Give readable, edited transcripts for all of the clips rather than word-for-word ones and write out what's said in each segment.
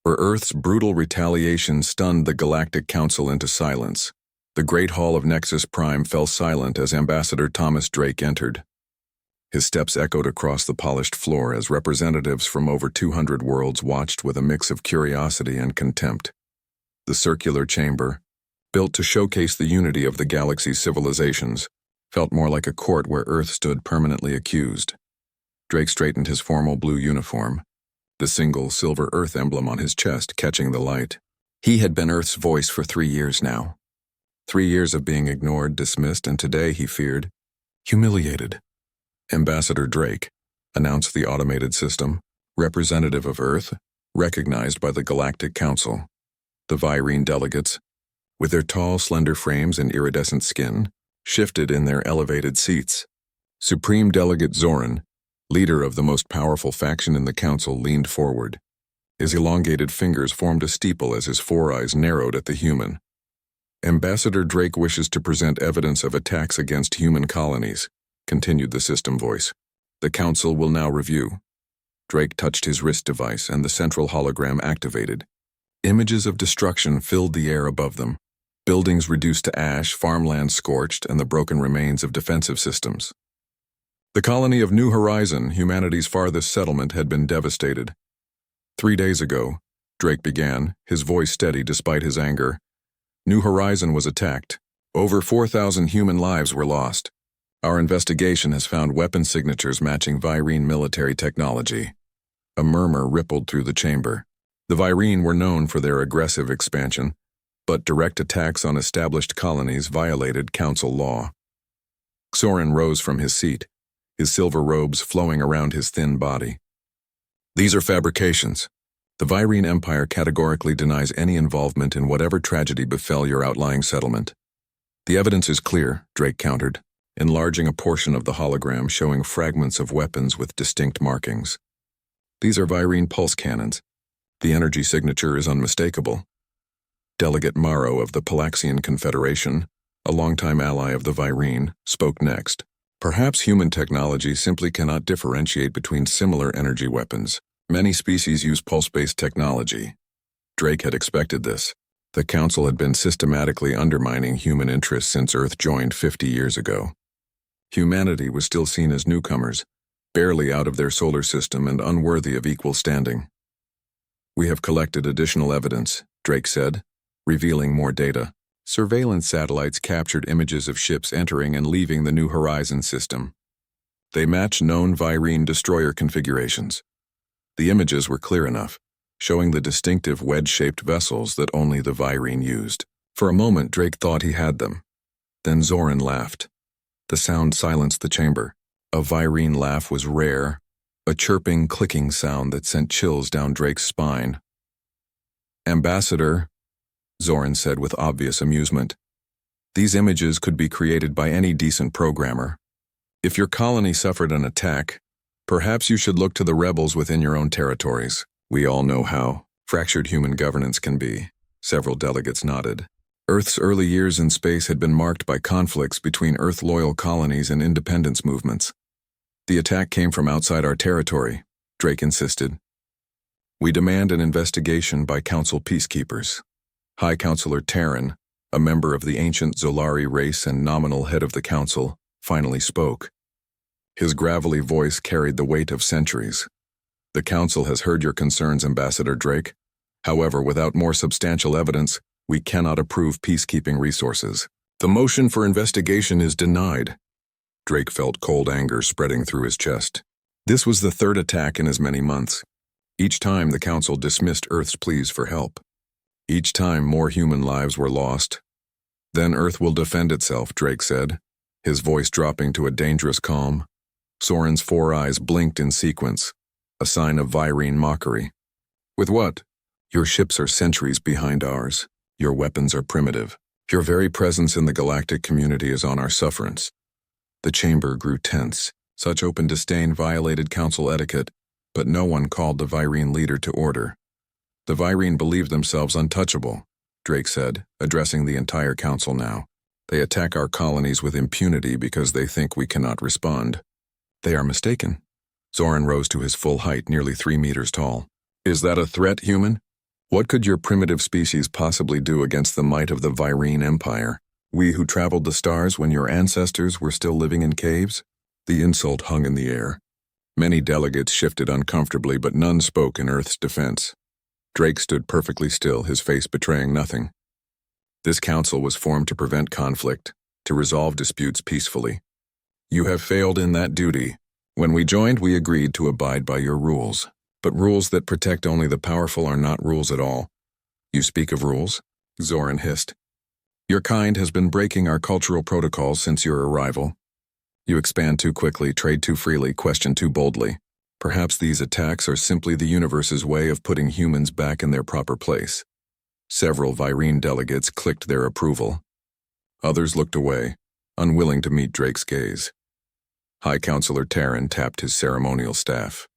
where Earth's brutal retaliation stunned the Galactic Council into silence. The Great Hall of Nexus Prime fell silent as Ambassador Thomas Drake entered. His steps echoed across the polished floor as representatives from over 200 worlds watched with a mix of curiosity and contempt. The circular chamber, built to showcase the unity of the galaxy's civilizations, felt more like a court where Earth stood permanently accused. Drake straightened his formal blue uniform, the single silver Earth emblem on his chest catching the light. He had been Earth's voice for 3 years now. 3 years of being ignored, dismissed, and today, he feared, humiliated. Ambassador Drake, announced the automated system, representative of Earth, recognized by the Galactic Council. The Virene delegates, with their tall, slender frames and iridescent skin, shifted in their elevated seats. Supreme Delegate Zoran, leader of the most powerful faction in the council, leaned forward. His elongated fingers formed a steeple as his four eyes narrowed at the human. Ambassador Drake wishes to present evidence of attacks against human colonies, continued the system voice. The council will now review. Drake touched his wrist device and the central hologram activated. Images of destruction filled the air above them. Buildings reduced to ash, farmland scorched, and the broken remains of defensive systems. The colony of New Horizon, humanity's farthest settlement, had been devastated. 3 days ago, Drake began, his voice steady despite his anger. New Horizon was attacked. Over 4,000 human lives were lost. Our investigation has found weapon signatures matching Virene military technology. A murmur rippled through the chamber. The Virene were known for their aggressive expansion, but direct attacks on established colonies violated council law. Soren rose from his seat, his silver robes flowing around his thin body. These are fabrications. The Virene Empire categorically denies any involvement in whatever tragedy befell your outlying settlement. The evidence is clear, Drake countered, enlarging a portion of the hologram showing fragments of weapons with distinct markings. These are Virene pulse cannons. The energy signature is unmistakable. Delegate Maro of the Palaxian Confederation, a longtime ally of the Virene, spoke next. Perhaps human technology simply cannot differentiate between similar energy weapons. Many species use pulse-based technology. Drake had expected this. The Council had been systematically undermining human interests since Earth joined 50 years ago. Humanity was still seen as newcomers, barely out of their solar system and unworthy of equal standing. We have collected additional evidence, Drake said, revealing more data. Surveillance satellites captured images of ships entering and leaving the New Horizon system. They match known Virene destroyer configurations. The images were clear enough, showing the distinctive wedge-shaped vessels that only the Virene used. For a moment, Drake thought he had them. Then Zoran laughed. The sound silenced the chamber. A Virene laugh was rare, a chirping, clicking sound that sent chills down Drake's spine. Ambassador, Zoran said with obvious amusement, these images could be created by any decent programmer. If your colony suffered an attack, perhaps you should look to the rebels within your own territories. We all know how fractured human governance can be. Several delegates nodded. Earth's early years in space had been marked by conflicts between Earth-loyal colonies and independence movements. The attack came from outside our territory, Drake insisted. We demand an investigation by Council peacekeepers. High Counselor Terran, a member of the ancient Zolari race and nominal head of the Council, finally spoke. His gravelly voice carried the weight of centuries. The Council has heard your concerns, Ambassador Drake. However, without more substantial evidence, we cannot approve peacekeeping resources. The motion for investigation is denied. Drake felt cold anger spreading through his chest. This was the third attack in as many months. Each time the Council dismissed Earth's pleas for help. Each time more human lives were lost. Then Earth will defend itself, Drake said, his voice dropping to a dangerous calm. Soren's four eyes blinked in sequence, a sign of Virene mockery. With what? Your ships are centuries behind ours. Your weapons are primitive. Your very presence in the galactic community is on our sufferance. The chamber grew tense. Such open disdain violated council etiquette, but no one called the Virene leader to order. The Virene believed themselves untouchable, Drake said, addressing the entire council now. They attack our colonies with impunity because they think we cannot respond. They are mistaken. Zoran rose to his full height, nearly 3 meters tall. Is that a threat, human? What could your primitive species possibly do against the might of the Virene Empire? We who traveled the stars when your ancestors were still living in caves? The insult hung in the air. Many delegates shifted uncomfortably, but none spoke in Earth's defense. Drake stood perfectly still, his face betraying nothing. This council was formed to prevent conflict, to resolve disputes peacefully. You have failed in that duty. When we joined, we agreed to abide by your rules. But rules that protect only the powerful are not rules at all. You speak of rules? Zoran hissed. Your kind has been breaking our cultural protocols since your arrival. You expand too quickly, trade too freely, question too boldly. Perhaps these attacks are simply the universe's way of putting humans back in their proper place. Several Virene delegates clicked their approval. Others looked away, unwilling to meet Drake's gaze. High Counselor Terran tapped his ceremonial staff.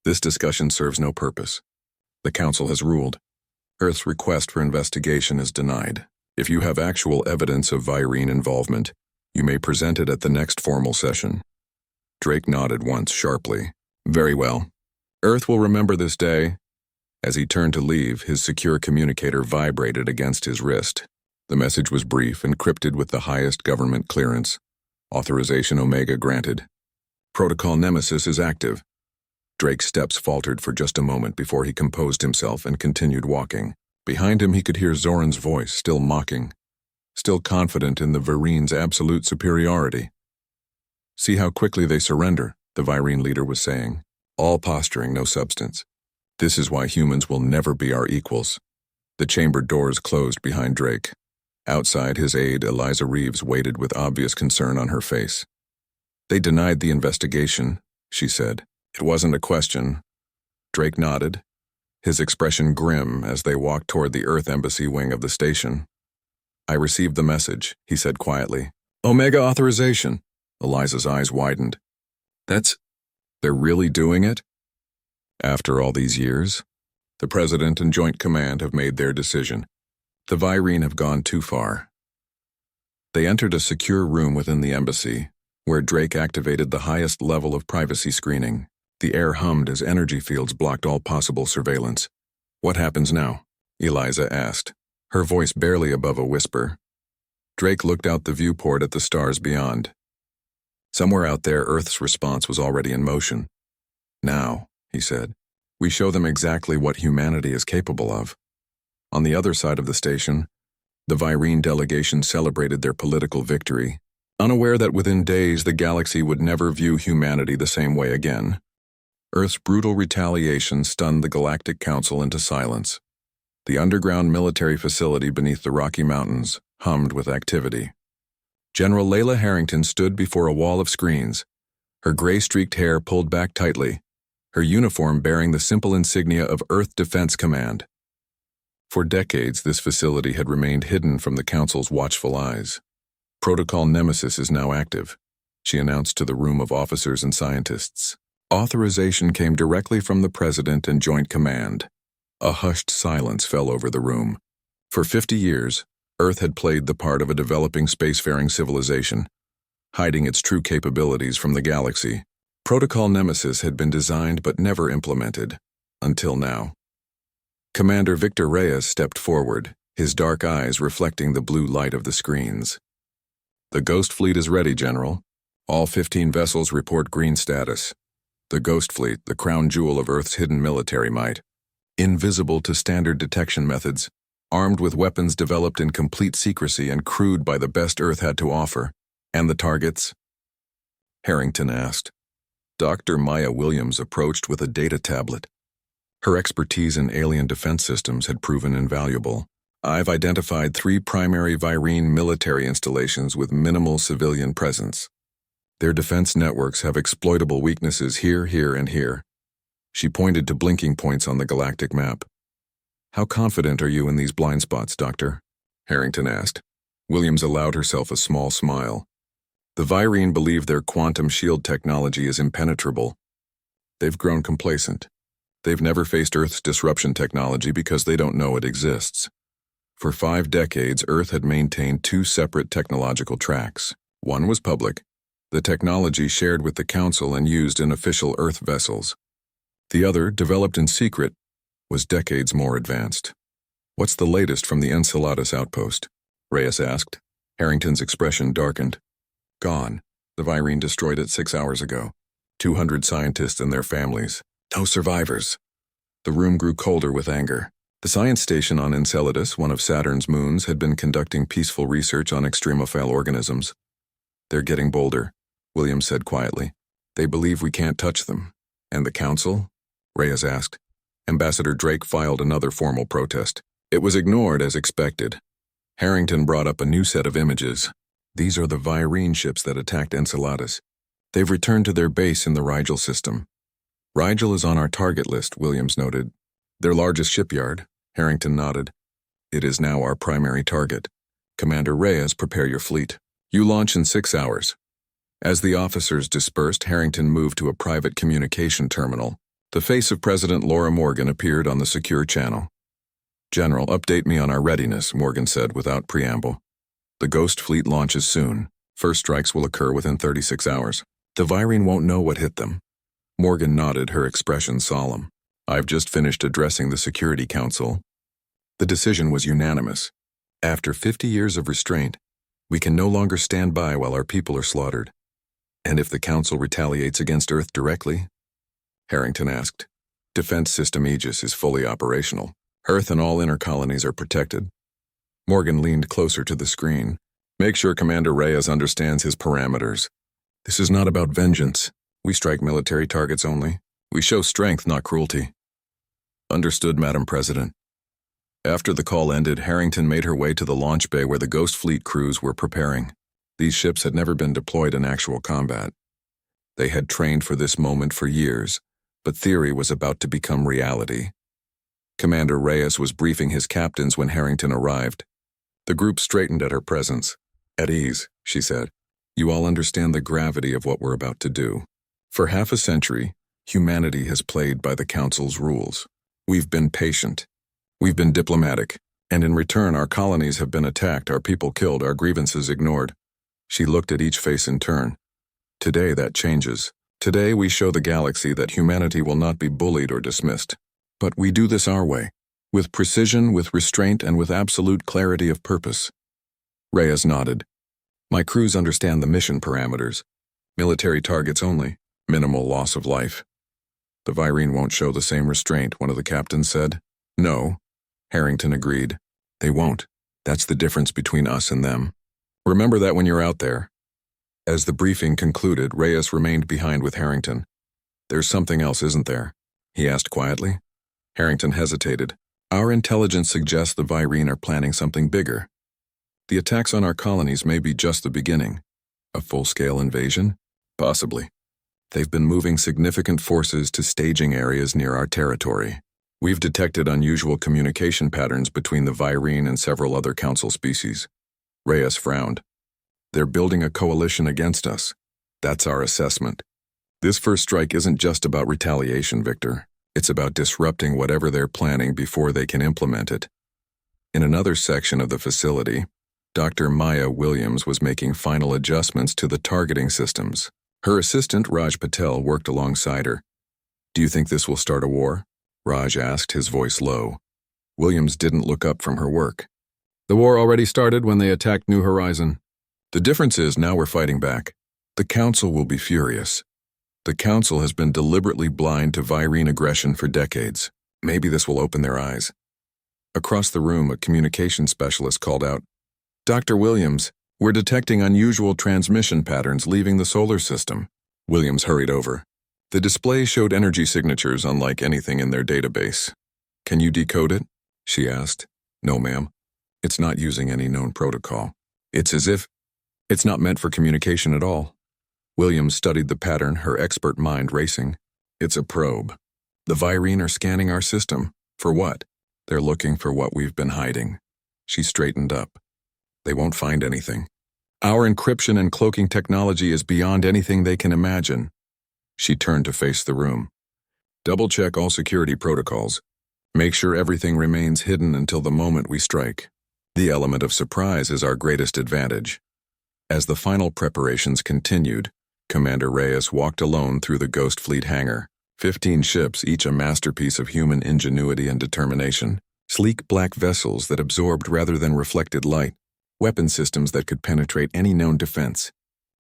This discussion serves no purpose. The Council has ruled. Earth's request for investigation is denied. If you have actual evidence of Virene involvement, you may present it at the next formal session. Drake nodded once sharply. Very well. Earth will remember this day. As he turned to leave, his secure communicator vibrated against his wrist. The message was brief, encrypted with the highest government clearance. Authorization Omega granted. Protocol Nemesis is active. Drake's steps faltered for just a moment before he composed himself and continued walking. Behind him he could hear Zoran's voice, still mocking, still confident in the Virene's absolute superiority. See how quickly they surrender, the Virene leader was saying. All posturing, no substance. This is why humans will never be our equals. The chamber doors closed behind Drake. Outside, his aide, Eliza Reeves, waited with obvious concern on her face. They denied the investigation, she said. It wasn't a question. Drake nodded, his expression grim as they walked toward the Earth Embassy wing of the station. I received the message, he said quietly. Omega authorization. Eliza's eyes widened. They're really doing it? After all these years? The President and Joint Command have made their decision. The Virene have gone too far. They entered a secure room within the embassy, where Drake activated the highest level of privacy screening. The air hummed as energy fields blocked all possible surveillance. What happens now? Eliza asked, her voice barely above a whisper. Drake looked out the viewport at the stars beyond. Somewhere out there, Earth's response was already in motion. Now, he said, we show them exactly what humanity is capable of. On the other side of the station, the Virene delegation celebrated their political victory, unaware that within days the galaxy would never view humanity the same way again. Earth's brutal retaliation stunned the Galactic Council into silence. The underground military facility beneath the Rocky Mountains hummed with activity. General Layla Harrington stood before a wall of screens, her gray-streaked hair pulled back tightly, her uniform bearing the simple insignia of Earth Defense Command. For decades, this facility had remained hidden from the Council's watchful eyes. Protocol Nemesis is now active, she announced to the room of officers and scientists. Authorization came directly from the President and Joint Command. A hushed silence fell over the room. For 50 years, Earth had played the part of a developing spacefaring civilization, hiding its true capabilities from the galaxy. Protocol Nemesis had been designed but never implemented, until now. Commander Victor Reyes stepped forward, his dark eyes reflecting the blue light of the screens. The Ghost Fleet is ready, General. All 15 vessels report green status. The Ghost Fleet, the crown jewel of Earth's hidden military might. Invisible to standard detection methods, armed with weapons developed in complete secrecy and crewed by the best Earth had to offer. And the targets? Harrington asked. Dr. Maya Williams approached with a data tablet. Her expertise in alien defense systems had proven invaluable. I've identified 3 primary Virene military installations with minimal civilian presence. Their defense networks have exploitable weaknesses here, here, and here. She pointed to blinking points on the galactic map. How confident are you in these blind spots, Doctor? Harrington asked. Williams allowed herself a small smile. The Virene believe their quantum shield technology is impenetrable. They've grown complacent. They've never faced Earth's disruption technology because they don't know it exists. For 5 decades, Earth had maintained 2 separate technological tracks. One was public, the technology shared with the Council and used in official Earth vessels. The other, developed in secret, was decades more advanced. "What's the latest from the Enceladus outpost?" Reyes asked. Harrington's expression darkened. "Gone. The Virene destroyed it 6 hours ago. 200 scientists and their families. No survivors." The room grew colder with anger. The science station on Enceladus, one of Saturn's moons, had been conducting peaceful research on extremophile organisms. "They're getting bolder," Williams said quietly. "They believe we can't touch them." "And the council?" Reyes asked. Ambassador Drake filed another formal protest. It was ignored as expected. Harrington brought up a new set of images. "These are the Virene ships that attacked Enceladus. They've returned to their base in the Rigel system." "Rigel is on our target list," Williams noted. "Their largest shipyard," Harrington nodded. "It is now our primary target. Commander Reyes, prepare your fleet. You launch in 6 hours." As the officers dispersed, Harrington moved to a private communication terminal. The face of President Laura Morgan appeared on the secure channel. "General, update me on our readiness," Morgan said without preamble. "The Ghost Fleet launches soon. First strikes will occur within 36 hours. The Virene won't know what hit them." Morgan nodded, her expression solemn. "I've just finished addressing the Security Council. The decision was unanimous. After 50 years of restraint, we can no longer stand by while our people are slaughtered." "And if the Council retaliates against Earth directly?" Harrington asked. "Defense System Aegis is fully operational. Earth and all inner colonies are protected." Morgan leaned closer to the screen. "Make sure Commander Reyes understands his parameters. This is not about vengeance. We strike military targets only. We show strength, not cruelty." "Understood, Madam President." After the call ended, Harrington made her way to the launch bay where the Ghost Fleet crews were preparing. These ships had never been deployed in actual combat. They had trained for this moment for years, but theory was about to become reality. Commander Reyes was briefing his captains when Harrington arrived. The group straightened at her presence. "At ease," she said. "You all understand the gravity of what we're about to do. For half a century, humanity has played by the Council's rules. We've been patient. We've been diplomatic. And in return, our colonies have been attacked, our people killed, our grievances ignored." She looked at each face in turn. "Today that changes. Today we show the galaxy that humanity will not be bullied or dismissed. But we do this our way, with precision, with restraint, and with absolute clarity of purpose." Reyes nodded. "My crews understand the mission parameters. Military targets only. Minimal loss of life." "The Virene won't show the same restraint," one of the captains said. "No," Harrington agreed. "They won't. That's the difference between us and them. Remember that when you're out there." As the briefing concluded, Reyes remained behind with Harrington. "There's something else, isn't there?" he asked quietly. Harrington hesitated. "Our intelligence suggests the Virene are planning something bigger. The attacks on our colonies may be just the beginning. A full-scale invasion? Possibly. They've been moving significant forces to staging areas near our territory. We've detected unusual communication patterns between the Virene and several other Council species." Reyes frowned. "They're building a coalition against us. That's our assessment. This first strike isn't just about retaliation, Victor. It's about disrupting whatever they're planning before they can implement it." In another section of the facility, Dr. Maya Williams was making final adjustments to the targeting systems. Her assistant, Raj Patel, worked alongside her. "Do you think this will start a war?" Raj asked, his voice low. Williams didn't look up from her work. "The war already started when they attacked New Horizon. The difference is now we're fighting back. The Council will be furious. The Council has been deliberately blind to Virene aggression for decades. Maybe this will open their eyes." Across the room, a communication specialist called out, "Dr. Williams, we're detecting unusual transmission patterns leaving the solar system." Williams hurried over. The display showed energy signatures unlike anything in their database. "Can you decode it?" she asked. "No, ma'am. It's not using any known protocol. It's as if it's not meant for communication at all." Williams studied the pattern, her expert mind racing. "It's a probe. The Virene are scanning our system. For what? They're looking for what we've been hiding." She straightened up. "They won't find anything. Our encryption and cloaking technology is beyond anything they can imagine." She turned to face the room. "Double-check all security protocols. Make sure everything remains hidden until the moment we strike. The element of surprise is our greatest advantage." As the final preparations continued, Commander Reyes walked alone through the Ghost Fleet hangar, 15 ships, each a masterpiece of human ingenuity and determination. Sleek black vessels that absorbed rather than reflected light. Weapon systems that could penetrate any known defense.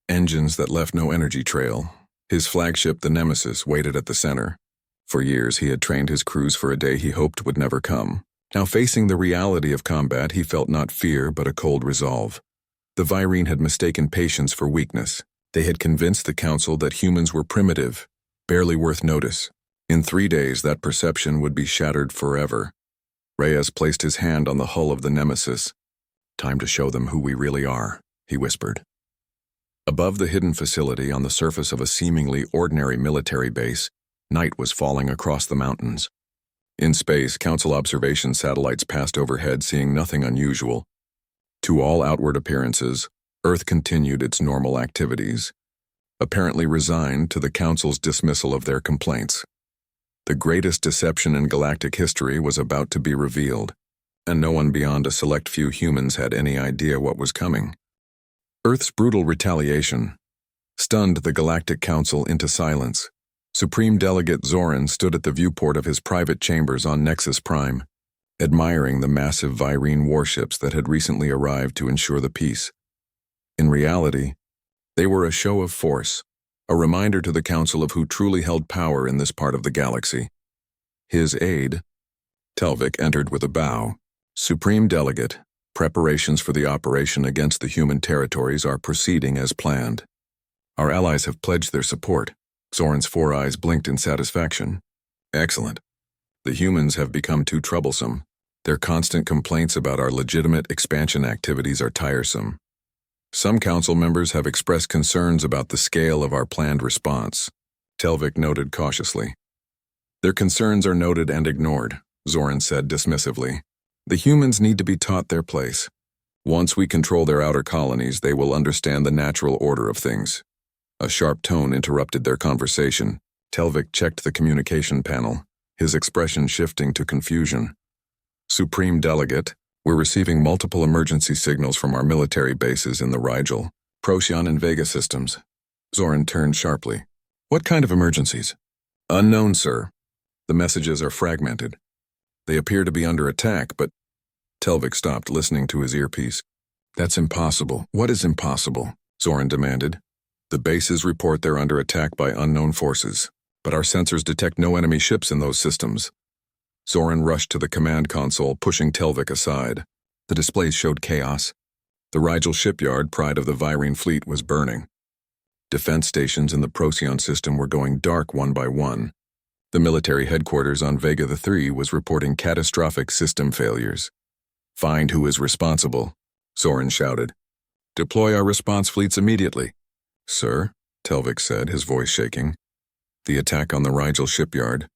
Engines that left no energy trail. His flagship, the Nemesis, waited at the center. For years, he had trained his crews for a day he hoped would never come. Now, facing the reality of combat, he felt not fear, but a cold resolve. The Virene had mistaken patience for weakness. They had convinced the Council that humans were primitive, barely worth notice. In 3 days, that perception would be shattered forever. Reyes placed his hand on the hull of the Nemesis. "Time to show them who we really are," he whispered. Above the hidden facility, on the surface of a seemingly ordinary military base, night was falling across the mountains. In space, Council observation satellites passed overhead, seeing nothing unusual. To all outward appearances, Earth continued its normal activities, apparently resigned to the Council's dismissal of their complaints. The greatest deception in galactic history was about to be revealed, and no one beyond a select few humans had any idea what was coming. Earth's brutal retaliation stunned the Galactic Council into silence. Supreme Delegate Zoran stood at the viewport of his private chambers on Nexus Prime, admiring the massive Virene warships that had recently arrived to ensure the peace. In reality, they were a show of force, a reminder to the Council of who truly held power in this part of the galaxy. His aide, Telvik, entered with a bow. "Supreme Delegate, preparations for the operation against the human territories are proceeding as planned. Our allies have pledged their support." Zoran's 4 eyes blinked in satisfaction. "Excellent. The humans have become too troublesome. Their constant complaints about our legitimate expansion activities are tiresome. Some Council members have expressed concerns about the scale of our planned response," Telvik noted cautiously. "Their concerns are noted and ignored," Zoran said dismissively. "The humans need to be taught their place. Once we control their outer colonies, they will understand the natural order of things." A sharp tone interrupted their conversation. Telvik checked the communication panel, his expression shifting to confusion. "Supreme Delegate, we're receiving multiple emergency signals from our military bases in the Rigel, Procyon, and Vega systems." Zoran turned sharply. "What kind of emergencies?" "Unknown, sir. The messages are fragmented. They appear to be under attack, but—" Telvik stopped, listening to his earpiece. "That's impossible." "What is impossible?" Zoran demanded. "The bases report they're under attack by unknown forces, but our sensors detect no enemy ships in those systems." Zoran rushed to the command console, pushing Telvik aside. The displays showed chaos. The Rigel shipyard, pride of the Virene fleet, was burning. Defense stations in the Procyon system were going dark one by one. The military headquarters on Vega III was reporting catastrophic system failures. "Find who is responsible," Zoran shouted. "Deploy our response fleets immediately." "Sir," Telvik said, his voice shaking. "The attack on the Rigel shipyard.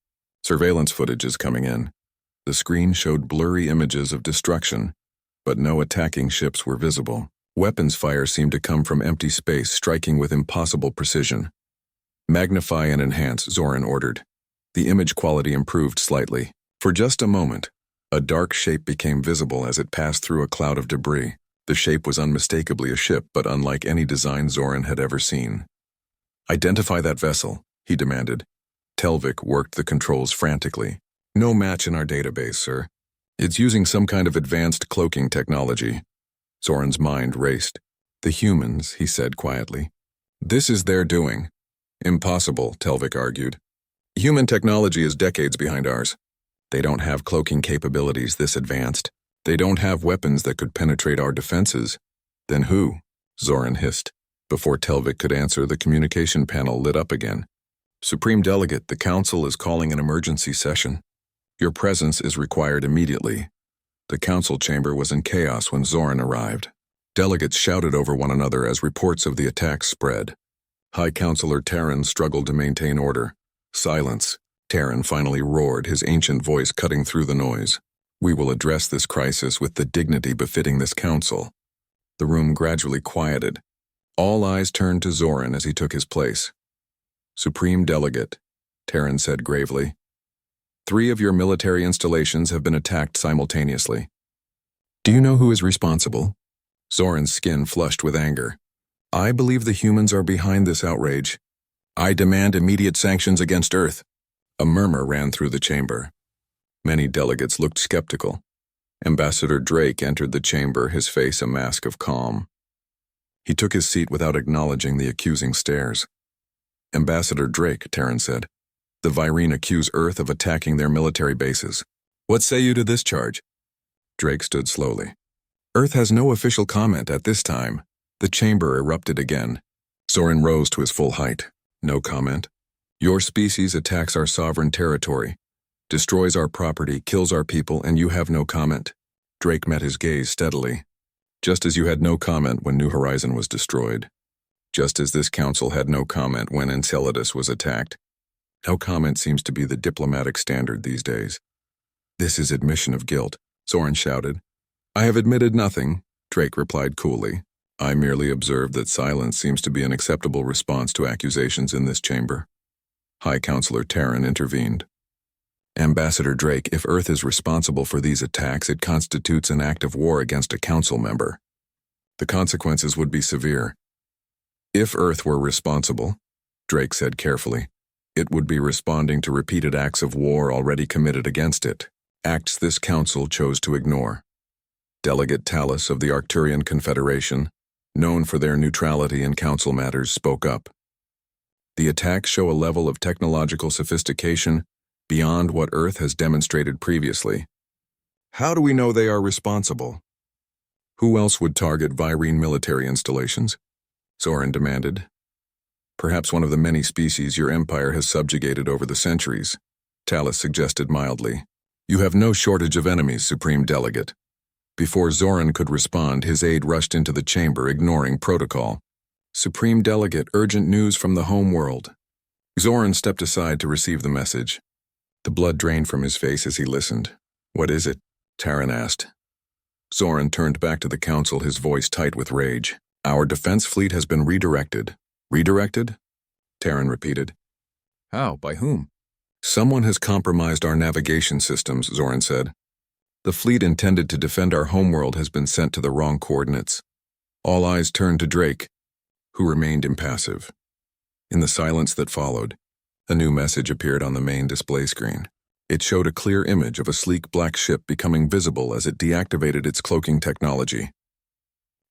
Surveillance footage is coming in." The screen showed blurry images of destruction, but no attacking ships were visible. Weapons fire seemed to come from empty space, striking with impossible precision. "Magnify and enhance," Zoran ordered. The image quality improved slightly. For just a moment, a dark shape became visible as it passed through a cloud of debris. The shape was unmistakably a ship, but unlike any design Zoran had ever seen. "Identify that vessel," he demanded. Telvik worked the controls frantically. "No match in our database, sir. It's using some kind of advanced cloaking technology." Zoran's mind raced. "The humans," he said quietly. "This is their doing." "Impossible," Telvik argued. "Human technology is decades behind ours. They don't have cloaking capabilities this advanced. They don't have weapons that could penetrate our defenses." "Then who?" Zoran hissed. Before Telvik could answer, the communication panel lit up again. "Supreme Delegate, the Council is calling an emergency session. Your presence is required immediately." The Council chamber was in chaos when Zoran arrived. Delegates shouted over one another as reports of the attacks spread. High Councilor Terran struggled to maintain order. "Silence," Terran finally roared, his ancient voice cutting through the noise. "We will address this crisis with the dignity befitting this council." The room gradually quieted. All eyes turned to Zoran as he took his place. "Supreme Delegate," Terran said gravely, 3 of your military installations have been attacked simultaneously. Do you know who is responsible? Zoran's skin flushed with anger. "I believe the humans are behind this outrage. I demand immediate sanctions against Earth." A murmur ran through the chamber. Many delegates looked skeptical. Ambassador Drake entered the chamber, his face a mask of calm. He took his seat without acknowledging the accusing stares. Ambassador Drake, Terran said, the Virene accuse Earth of attacking their military bases. What say you to this charge? Drake stood slowly. Earth has no official comment at this time. The chamber erupted again. Zoran rose to his full height. No comment. Your species attacks our sovereign territory, destroys our property, kills our people, and you have no comment. Drake met his gaze steadily. Just as you had no comment when New Horizon was destroyed. Just as this council had no comment when Enceladus was attacked. No comment seems to be the diplomatic standard these days. This is admission of guilt, Zoran shouted. I have admitted nothing, Drake replied coolly. I merely observed that silence seems to be an acceptable response to accusations in this chamber. High Counselor Terran intervened. Ambassador Drake, if Earth is responsible for these attacks, it constitutes an act of war against a council member. The consequences would be severe. If Earth were responsible, Drake said carefully, it would be responding to repeated acts of war already committed against it, acts this council chose to ignore. Delegate Talus of the Arcturian Confederation, known for their neutrality in council matters, spoke up. The attacks show a level of technological sophistication beyond what Earth has demonstrated previously. How do we know they are responsible? Who else would target Virene military installations? Zoran demanded. Perhaps one of the many species your empire has subjugated over the centuries, Talus suggested mildly. You have no shortage of enemies, Supreme Delegate. Before Zoran could respond, his aide rushed into the chamber, ignoring protocol. Supreme Delegate, urgent news from the home world. Zoran stepped aside to receive the message. The blood drained from his face as he listened. What is it? Terran asked. Zoran turned back to the council, his voice tight with rage. Our defense fleet has been redirected. Redirected? Terran repeated. How? By whom? Someone has compromised our navigation systems, Zoran said. The fleet intended to defend our homeworld has been sent to the wrong coordinates. All eyes turned to Drake, who remained impassive. In the silence that followed, a new message appeared on the main display screen. It showed a clear image of a sleek black ship becoming visible as it deactivated its cloaking technology.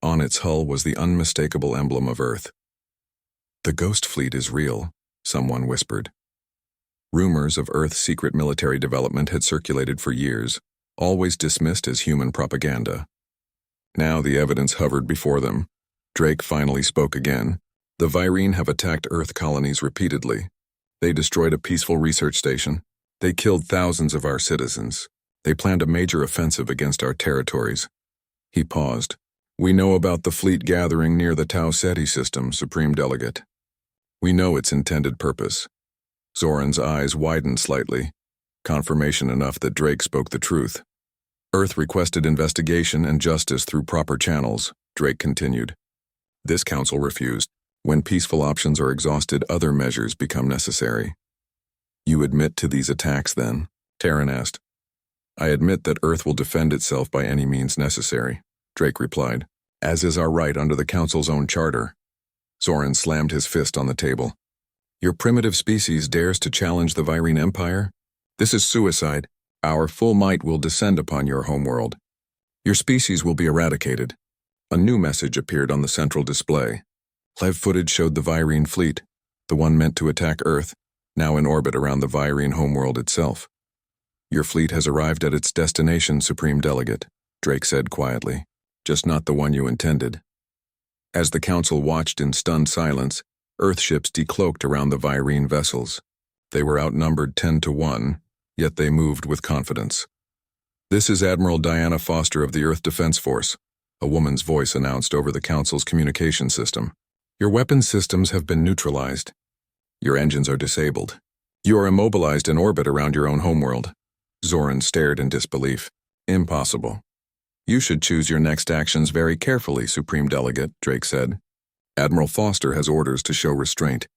On its hull was the unmistakable emblem of Earth. The Ghost Fleet is real, someone whispered. Rumors of Earth's secret military development had circulated for years, always dismissed as human propaganda. Now the evidence hovered before them. Drake finally spoke again. The Virene have attacked Earth colonies repeatedly. They destroyed a peaceful research station. They killed thousands of our citizens. They planned a major offensive against our territories. He paused. We know about the fleet gathering near the Tau Ceti system, Supreme Delegate. We know its intended purpose. Zoran's eyes widened slightly, confirmation enough that Drake spoke the truth. Earth requested investigation and justice through proper channels, Drake continued. This council refused. When peaceful options are exhausted, other measures become necessary. You admit to these attacks, then? Terran asked. I admit that Earth will defend itself by any means necessary, Drake replied, as is our right under the Council's own charter. Zoran slammed his fist on the table. Your primitive species dares to challenge the Virene Empire? This is suicide. Our full might will descend upon your homeworld. Your species will be eradicated. A new message appeared on the central display. Live footage showed the Virene fleet, the one meant to attack Earth, now in orbit around the Virene homeworld itself. Your fleet has arrived at its destination, Supreme Delegate, Drake said quietly, just not the one you intended. As the Council watched in stunned silence, Earthships decloaked around the Virene vessels. They were outnumbered 10-1, yet they moved with confidence. This is Admiral Diana Foster of the Earth Defense Force, a woman's voice announced over the Council's communication system. Your weapons systems have been neutralized. Your engines are disabled. You are immobilized in orbit around your own homeworld. Zoran stared in disbelief. Impossible. You should choose your next actions very carefully, Supreme Delegate, Drake said. Admiral Foster has orders to show restraint.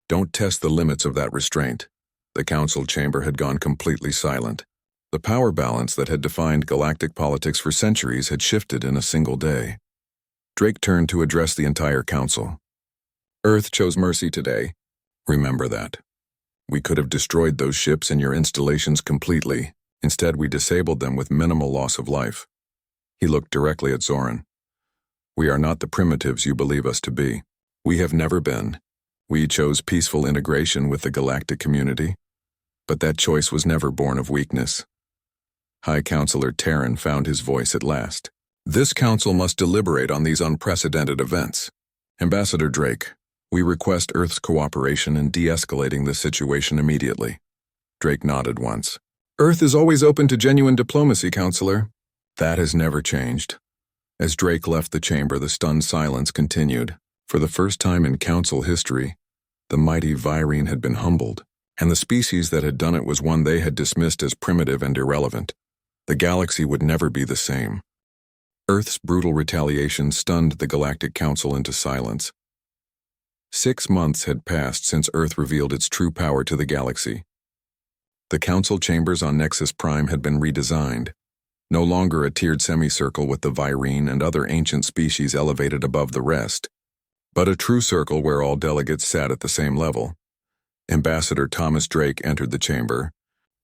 Don't test the limits of that restraint. The council chamber had gone completely silent. The power balance that had defined galactic politics for centuries had shifted in a single day. Drake turned to address the entire council. Earth chose mercy today. Remember that. We could have destroyed those ships and your installations completely. Instead, we disabled them with minimal loss of life. He looked directly at Zoran. We are not the primitives you believe us to be. We have never been. We chose peaceful integration with the galactic community, but that choice was never born of weakness. High Counselor Terran found his voice at last. This council must deliberate on these unprecedented events. Ambassador Drake, we request Earth's cooperation in de-escalating the situation immediately. Drake nodded once. Earth is always open to genuine diplomacy, Counselor. That has never changed. As Drake left the chamber, the stunned silence continued. For the first time in Council history, the mighty Virene had been humbled, and the species that had done it was one they had dismissed as primitive and irrelevant. The galaxy would never be the same. Earth's brutal retaliation stunned the Galactic Council into silence. 6 months had passed since Earth revealed its true power to the galaxy. The Council chambers on Nexus Prime had been redesigned, no longer a tiered semicircle with the Virene and other ancient species elevated above the rest, but a true circle where all delegates sat at the same level. Ambassador Thomas Drake entered the chamber,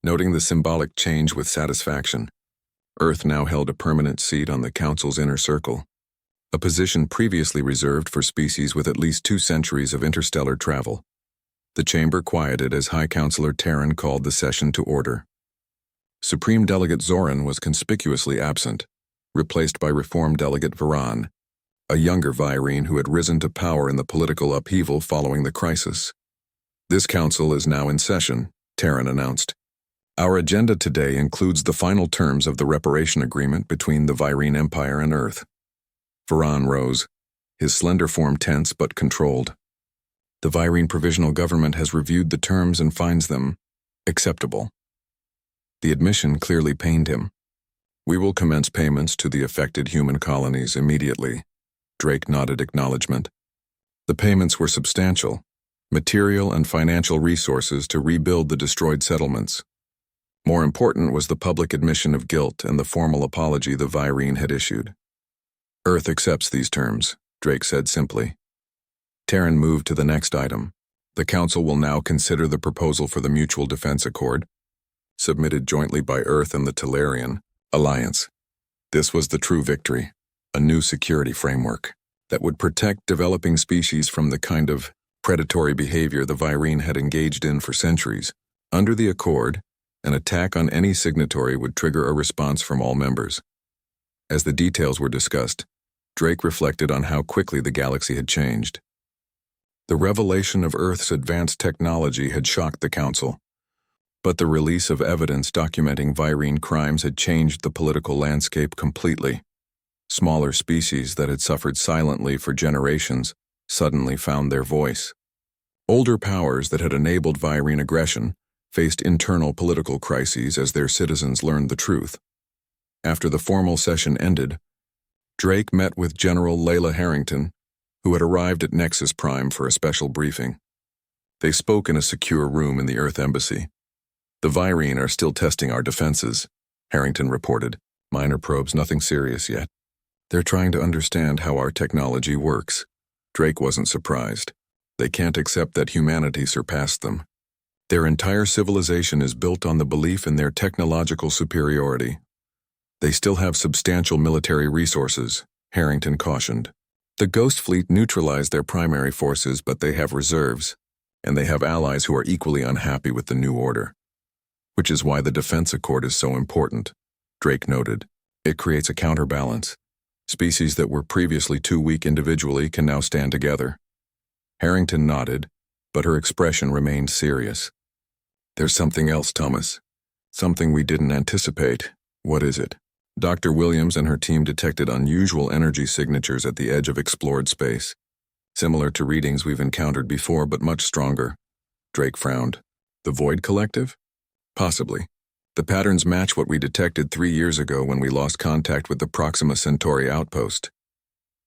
noting the symbolic change with satisfaction. Earth now held a permanent seat on the Council's inner circle, a position previously reserved for species with at least 2 centuries of interstellar travel. The chamber quieted as High Counselor Terran called the session to order. Supreme Delegate Zoran was conspicuously absent, replaced by Reform Delegate Varan, a younger Virene who had risen to power in the political upheaval following the crisis. This council is now in session, Terran announced. Our agenda today includes the final terms of the reparation agreement between the Virene Empire and Earth. Varan rose, his slender form tense but controlled. The Virene Provisional Government has reviewed the terms and finds them acceptable. The admission clearly pained him. We will commence payments to the affected human colonies immediately. Drake nodded acknowledgement. The payments were substantial, material and financial resources to rebuild the destroyed settlements. More important was the public admission of guilt and the formal apology the Virene had issued. Earth accepts these terms, Drake said simply. Terran moved to the next item. The Council will now consider the proposal for the Mutual Defense Accord, submitted jointly by Earth and the Tellarian Alliance. This was the true victory, a new security framework that would protect developing species from the kind of predatory behavior the Virene had engaged in for centuries. Under the Accord, an attack on any signatory would trigger a response from all members. As the details were discussed, Drake reflected on how quickly the galaxy had changed. The revelation of Earth's advanced technology had shocked the Council, but the release of evidence documenting Virene crimes had changed the political landscape completely. Smaller species that had suffered silently for generations suddenly found their voice. Older powers that had enabled Virene aggression faced internal political crises as their citizens learned the truth. After the formal session ended, Drake met with General Layla Harrington, who had arrived at Nexus Prime for a special briefing. They spoke in a secure room in the Earth Embassy. The Virene are still testing our defenses, Harrington reported. Minor probes, nothing serious yet. They're trying to understand how our technology works. Drake wasn't surprised. They can't accept that humanity surpassed them. Their entire civilization is built on the belief in their technological superiority. They still have substantial military resources, Harrington cautioned. The Ghost Fleet neutralized their primary forces, but they have reserves, and they have allies who are equally unhappy with the new order. Which is why the Defense Accord is so important, Drake noted. It creates a counterbalance. Species that were previously too weak individually can now stand together. Harrington nodded, but her expression remained serious. There's something else, Thomas. Something we didn't anticipate. What is it? Dr. Williams and her team detected unusual energy signatures at the edge of explored space. Similar to readings we've encountered before, but much stronger. Drake frowned. The Void Collective? Possibly. The patterns match what we detected 3 years ago when we lost contact with the Proxima Centauri outpost.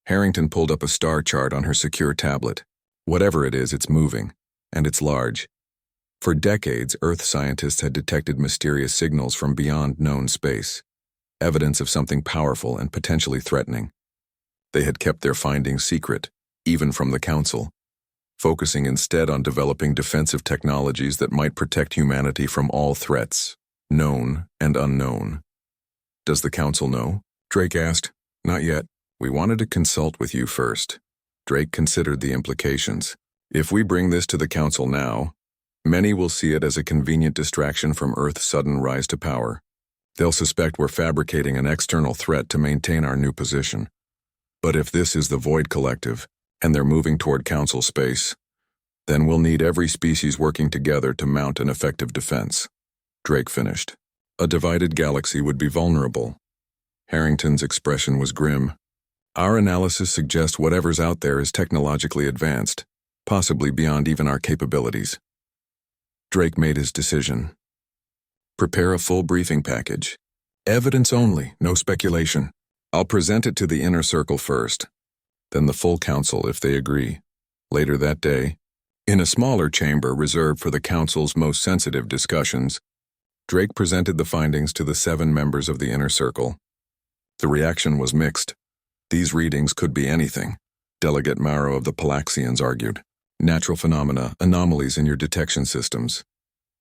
Harrington pulled up a star chart on her secure tablet. Whatever it is, it's moving, and it's large. For decades, Earth scientists had detected mysterious signals from beyond known space, evidence of something powerful and potentially threatening. They had kept their findings secret, even from the Council. focusing instead on developing defensive technologies that might protect humanity from all threats, known and unknown. Does the Council know? Drake asked. Not yet. We wanted to consult with you first. Drake considered the implications. If we bring this to the Council now, many will see it as a convenient distraction from Earth's sudden rise to power. They'll suspect we're fabricating an external threat to maintain our new position. But if this is the Void Collective, and they're moving toward Council space, then we'll need every species working together to mount an effective defense. Drake finished. A divided galaxy would be vulnerable. Harrington's expression was grim. Our analysis suggests whatever's out there is technologically advanced, possibly beyond even our capabilities. Drake made his decision. Prepare a full briefing package. Evidence only, no speculation. I'll present it to the inner circle first, then the full Council if they agree. Later that day, in a smaller chamber reserved for the Council's most sensitive discussions, Drake presented the findings to the 7 members of the inner circle. The reaction was mixed. These readings could be anything, Delegate Maro of the Palaxians argued. Natural phenomena, anomalies in your detection systems.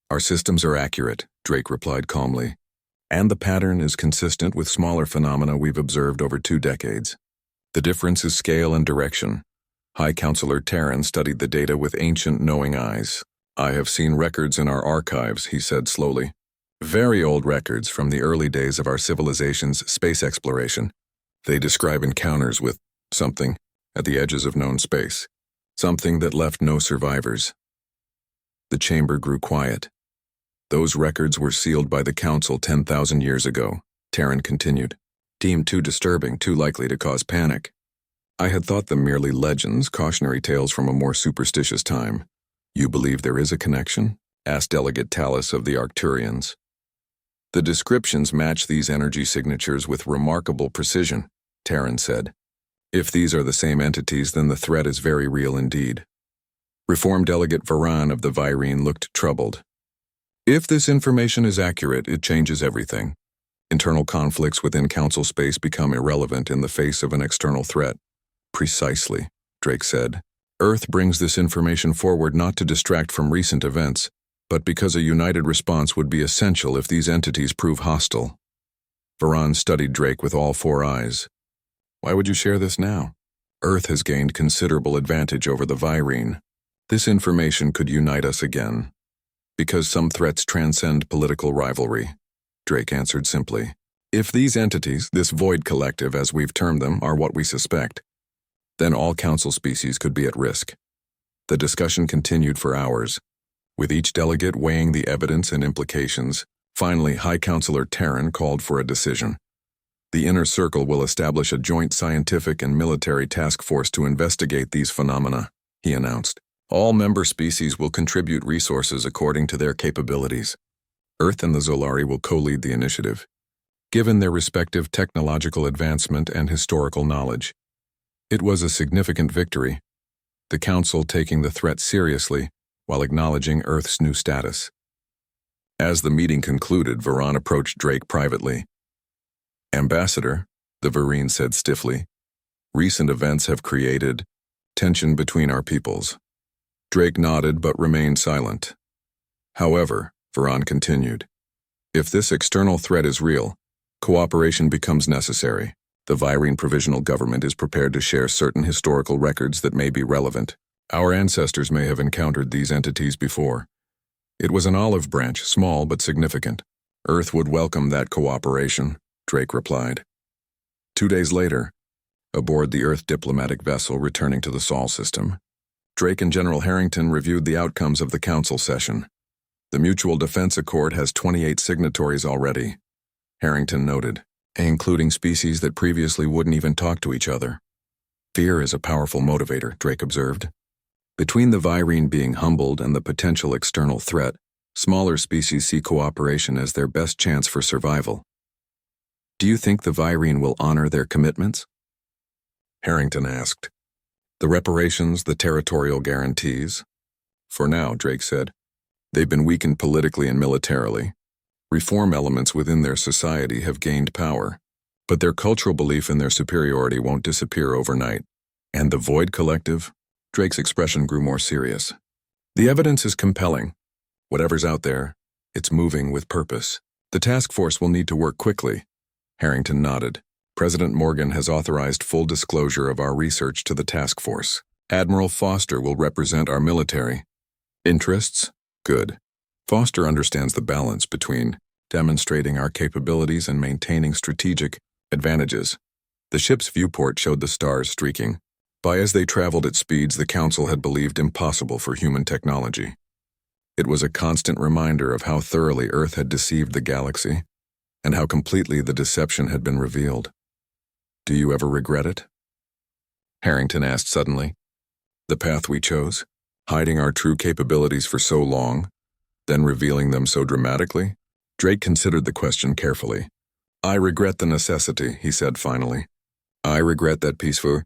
Our systems are accurate, Drake replied calmly, and the pattern is consistent with smaller phenomena we've observed over 2 decades. The difference is scale and direction. High Counselor Terran studied the data with ancient knowing eyes. I have seen records in our archives, he said slowly. Very old records from the early days of our civilization's space exploration. They describe encounters with something at the edges of known space. Something that left no survivors. The chamber grew quiet. Those records were sealed by the Council 10,000 years ago, Terran continued. Deemed too disturbing, too likely to cause panic. I had thought them merely legends, cautionary tales from a more superstitious time. You believe there is a connection? Asked Delegate Talus of the Arcturians. The descriptions match these energy signatures with remarkable precision, Terran said. If these are the same entities, then the threat is very real indeed. Reform Delegate Varan of the Virene looked troubled. If this information is accurate, it changes everything. Internal conflicts within Council space become irrelevant in the face of an external threat. Precisely, Drake said. Earth brings this information forward not to distract from recent events, but because a united response would be essential if these entities prove hostile. Varan studied Drake with all 4 eyes. Why would you share this now? Earth has gained considerable advantage over the Virene. This information could unite us again. Because some threats transcend political rivalry, Drake answered simply. If these entities, this Void Collective as we've termed them, are what we suspect, then all Council species could be at risk. The discussion continued for hours, with each delegate weighing the evidence and implications. Finally, High Counselor Terran called for a decision. The Inner Circle will establish a joint scientific and military task force to investigate these phenomena, he announced. All member species will contribute resources according to their capabilities. Earth and the Zolari will co-lead the initiative, given their respective technological advancement and historical knowledge. It was a significant victory, the Council taking the threat seriously while acknowledging Earth's new status. As the meeting concluded, Varan approached Drake privately. Ambassador, the Virene said stiffly, recent events have created tension between our peoples. Drake nodded but remained silent. However, Varan continued, if this external threat is real, cooperation becomes necessary. The Virene Provisional Government is prepared to share certain historical records that may be relevant. Our ancestors may have encountered these entities before. It was an olive branch, small but significant. Earth would welcome that cooperation, Drake replied. 2 days later, aboard the Earth diplomatic vessel returning to the Sol system, Drake and General Harrington reviewed the outcomes of the Council session. The Mutual Defense Accord has 28 signatories already, Harrington noted, including species that previously wouldn't even talk to each other. Fear is a powerful motivator, Drake observed. Between the Virene being humbled and the potential external threat, smaller species see cooperation as their best chance for survival. Do you think the Virene will honor their commitments? Harrington asked. The reparations, the territorial guarantees? For now, Drake said. They've been weakened politically and militarily. Reform elements within their society have gained power, but their cultural belief in their superiority won't disappear overnight. And the Void Collective? Drake's expression grew more serious. The evidence is compelling. Whatever's out there, it's moving with purpose. The task force will need to work quickly. Harrington nodded. President Morgan has authorized full disclosure of our research to the task force. Admiral Foster will represent our military. Interests? Good. Foster understands the balance between demonstrating our capabilities and maintaining strategic advantages. The ship's viewport showed the stars streaking by as they traveled at speeds the Council had believed impossible for human technology. It was a constant reminder of how thoroughly Earth had deceived the galaxy, and how completely the deception had been revealed. Do you ever regret it? Harrington asked suddenly. The path we chose, hiding our true capabilities for so long, then revealing them so dramatically? Drake considered the question carefully. I regret the necessity, he said finally. I regret that peaceful